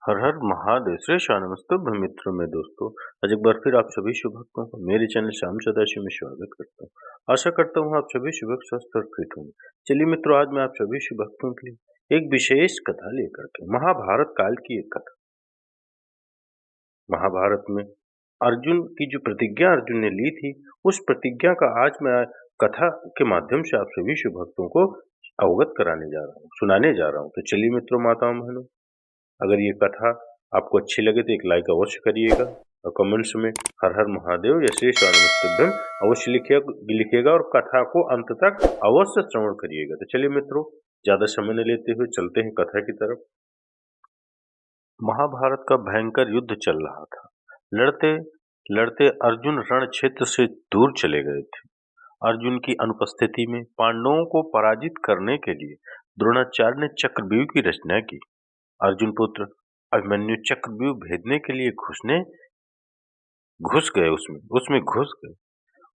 हर हर महादेव श्री नमस्तुभ्यं मित्रों में दोस्तों। आज एक बार फिर आप सभी शुभ भक्तों को मेरे चैनल श्याम सदाशिव में स्वागत करता हूँ। आशा करता हूँ आप सभी शुभ स्वस्थ और फिट होंगे। चलिए मित्रों, आज मैं आप सभी शुभ भक्तों के लिए एक विशेष कथा लेकर के महाभारत काल की एक कथा। महाभारत में अर्जुन की जो प्रतिज्ञा अर्जुन ने ली थी, उस प्रतिज्ञा का आज मैं कथा के माध्यम से आप सभी शुभ भक्तों को अवगत कराने जा रहा हूँ, सुनाने जा रहा हूँ। तो चलिए मित्रों, माताओं बहनों, अगर ये कथा आपको अच्छी लगे तो एक लाइक अवश्य करिएगा और कमेंट्स में हर हर महादेव या श्री स्वानमस्तुभ्यम अवश्य लिखिएगा और कथा को अंत तक अवश्य श्रवण करिएगा। तो चलिए मित्रों, ज्यादा समय न लेते हुए चलते हैं कथा की तरफ। महाभारत का भयंकर युद्ध चल रहा था। लड़ते लड़ते अर्जुन रण क्षेत्र से दूर चले गए थे। अर्जुन की अनुपस्थिति में पांडवों को पराजित करने के लिए द्रोणाचार्य ने चक्रव्यूह की रचना की। अर्जुन पुत्र अभिमन्यु चक्रव्यूह भेदने के लिए घुस गए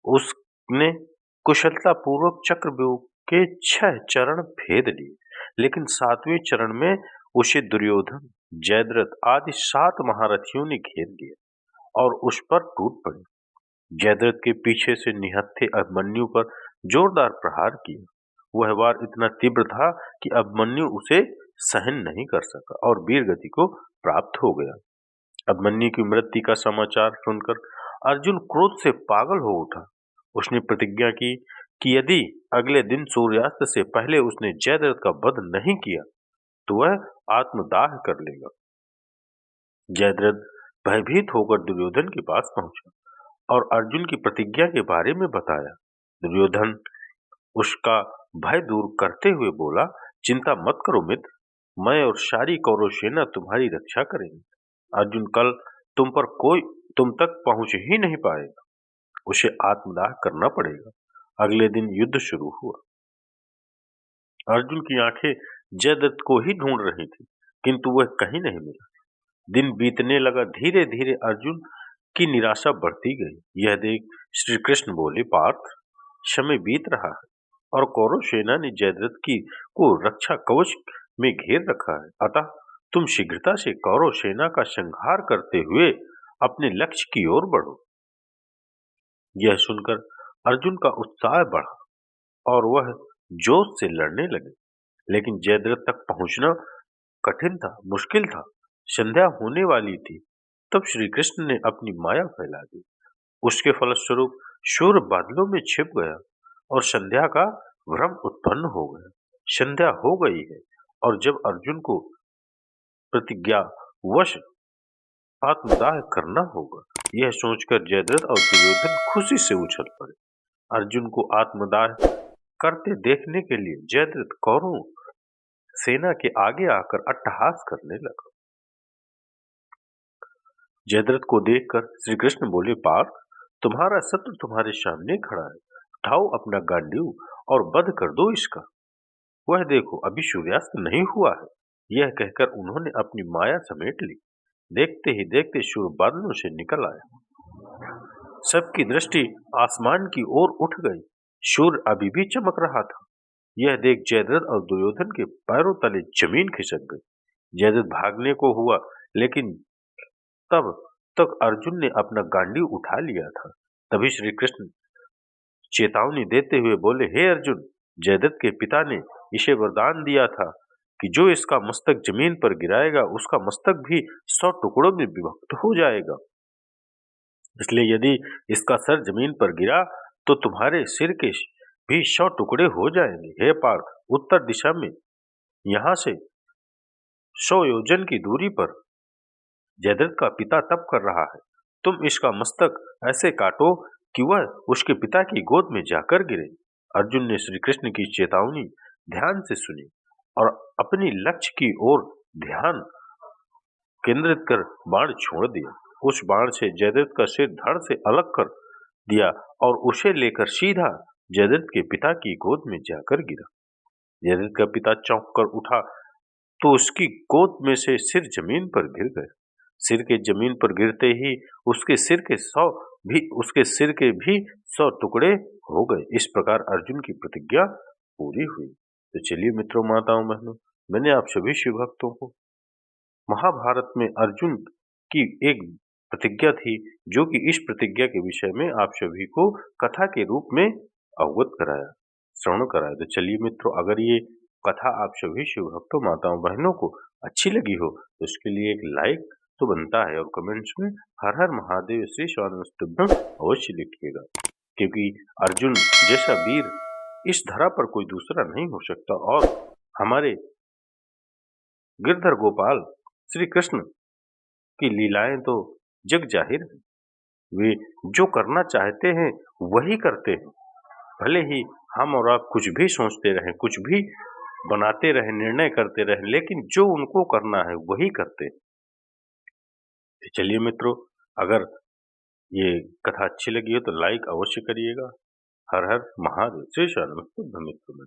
उसने कुशलता पूर्वक चक्रव्यूह के 6 चरण भेद लिए, लेकिन 7वें चरण में उसे दुर्योधन, जयद्रथ आदि 7 महारथियों ने घेर लिया और उस पर टूट पड़े। जयद्रथ के पीछे से निहत्थे अभिमन्यु पर जोरदार प्रहार किया। वह वार इतना तीव्र था कि अभिमन्यु उसे सहन नहीं कर सका और वीर गति को प्राप्त हो गया। अभिमन्यु की मृत्यु का समाचार सुनकर अर्जुन क्रोध से पागल हो उठा। उसने प्रतिज्ञा की कि यदि अगले दिन सूर्यास्त से पहले उसने जयद्रथ का वध नहीं किया तो वह आत्मदाह कर लेगा। जयद्रथ भयभीत होकर दुर्योधन के पास पहुंचा और अर्जुन की प्रतिज्ञा के बारे में बताया। दुर्योधन उसका भय दूर करते हुए बोला, चिंता मत करो मित्र, मैं और सारी कौरव सेना तुम्हारी रक्षा करेंगे। अर्जुन कल तुम तक पहुंच ही नहीं पाएगा, उसे आत्मदाह करना पड़ेगा। अगले दिन युद्ध शुरू हुआ। अर्जुन की आंखें जयद्रथ को ही ढूंढ रही थी, किंतु वह कहीं नहीं मिला। दिन बीतने लगा। धीरे धीरे अर्जुन की निराशा बढ़ती गई। यह देख श्री कृष्ण बोले, पार्थ, समय बीत रहा है और कौरव सेना ने जयद्रथ को रक्षा कवच में घेर रखा है, अतः तुम शीघ्रता से कौरव सेना का संहार करते हुए अपने लक्ष्य की ओर बढ़ो। यह सुनकर अर्जुन का उत्साह बढ़ा और वह जोश से लड़ने लगे, लेकिन जयद्रथ तक पहुंचना कठिन था, मुश्किल था। संध्या होने वाली थी, तब श्री कृष्ण ने अपनी माया फैला दी। उसके फलस्वरूप सूर्य बादलों में छिप गया और संध्या का भ्रम उत्पन्न हो गया। संध्या हो गई है और जब अर्जुन को प्रतिज्ञावश आत्मदाह करना होगा, यह सोचकर जयद्रथ और दुर्योधन खुशी से उछल पड़े। अर्जुन को आत्मदाह करते देखने के लिए जयद्रथ कौरव सेना के आगे आकर अट्टहास करने लगा। जयद्रथ को देखकर श्री कृष्ण बोले, पार्थ, तुम्हारा शत्रु तुम्हारे सामने खड़ा है, उठाओ अपना गांडीव और वध कर दो इसका। वह देखो, अभी सूर्यास्त नहीं हुआ है। यह कहकर उन्होंने अपनी माया समेट ली। देखते ही देखते सूर्य बादलों से निकल आया। सबकी दृष्टि आसमान की ओर उठ गई। सूर्य अभी भी चमक रहा था। यह देख जयद्रथ और दुर्योधन के पैरों तले जमीन खिसक गई। जयद्रथ भागने को हुआ, लेकिन तब तक अर्जुन ने अपना गांडीव उठा लिया था। तभी श्री कृष्ण चेतावनी देते हुए बोले, हे अर्जुन, जयद्रथ के पिता ने इसे वरदान दिया था कि जो इसका मस्तक जमीन पर गिराएगा उसका मस्तक भी 100 टुकड़ों में विभक्त हो जाएगा। इसलिए यदि इसका सर जमीन पर गिरा तो तुम्हारे सिर के भी 100 टुकड़े हो जाएंगे। हे पार्थ, उत्तर दिशा में यहां से 100 योजन की दूरी पर जयद्रथ का पिता तप कर रहा है। तुम इसका मस्तक ऐसे काटो कि वह उसके पिता की गोद में जाकर गिरे। अर्जुन ने श्री कृष्ण की चेतावनी ध्यान से सुनी और अपनी लक्ष्य की ओर ध्यान केंद्रित कर बाण छोड़ दिया। उस बाण से जयद्रथ का सिर धड़ से अलग कर दिया और उसे लेकर सीधा जयद्रथ के पिता की गोद में जाकर गिरा। जयद्रथ का पिता चौंक कर उठा तो उसकी गोद में से सिर जमीन पर गिर गया। सिर के जमीन पर गिरते ही उसके सिर के भी 100 टुकड़े हो गए। इस प्रकार अर्जुन की प्रतिज्ञा पूरी हुई। तो चलिए मित्रों, माताओं, बहनों, मैंने आप सभी शिव भक्तों को महाभारत में अर्जुन की एक प्रतिज्ञा थी, जो कि इस प्रतिज्ञा के विषय में आप सभी को कथा के रूप में अवगत कराया, श्रवण कराया। तो चलिए मित्रों, अगर ये कथा आप सभी शिव भक्तों, माताओं, बहनों को अच्छी लगी हो तो इसके लिए एक लाइक तो बनता है, और कमेंट्स में हर हर महादेव श्री स्वानस्तुभ्यम अवश्य लिखिएगा, क्योंकि अर्जुन जैसा वीर इस धरा पर कोई दूसरा नहीं हो सकता। और हमारे गिरधर गोपाल श्री कृष्ण की लीलाएं तो जग जाहिर है। वे जो करना चाहते हैं वही करते हैं, भले ही हम और आप कुछ भी सोचते रहें, कुछ भी बनाते रहें, निर्णय करते रहें, लेकिन जो उनको करना है वही करते हैं। तो चलिए मित्रों, अगर ये कथा अच्छी लगी हो तो लाइक अवश्य करिएगा। हर हर महादेव। श्री मित्रों में दोस्तों।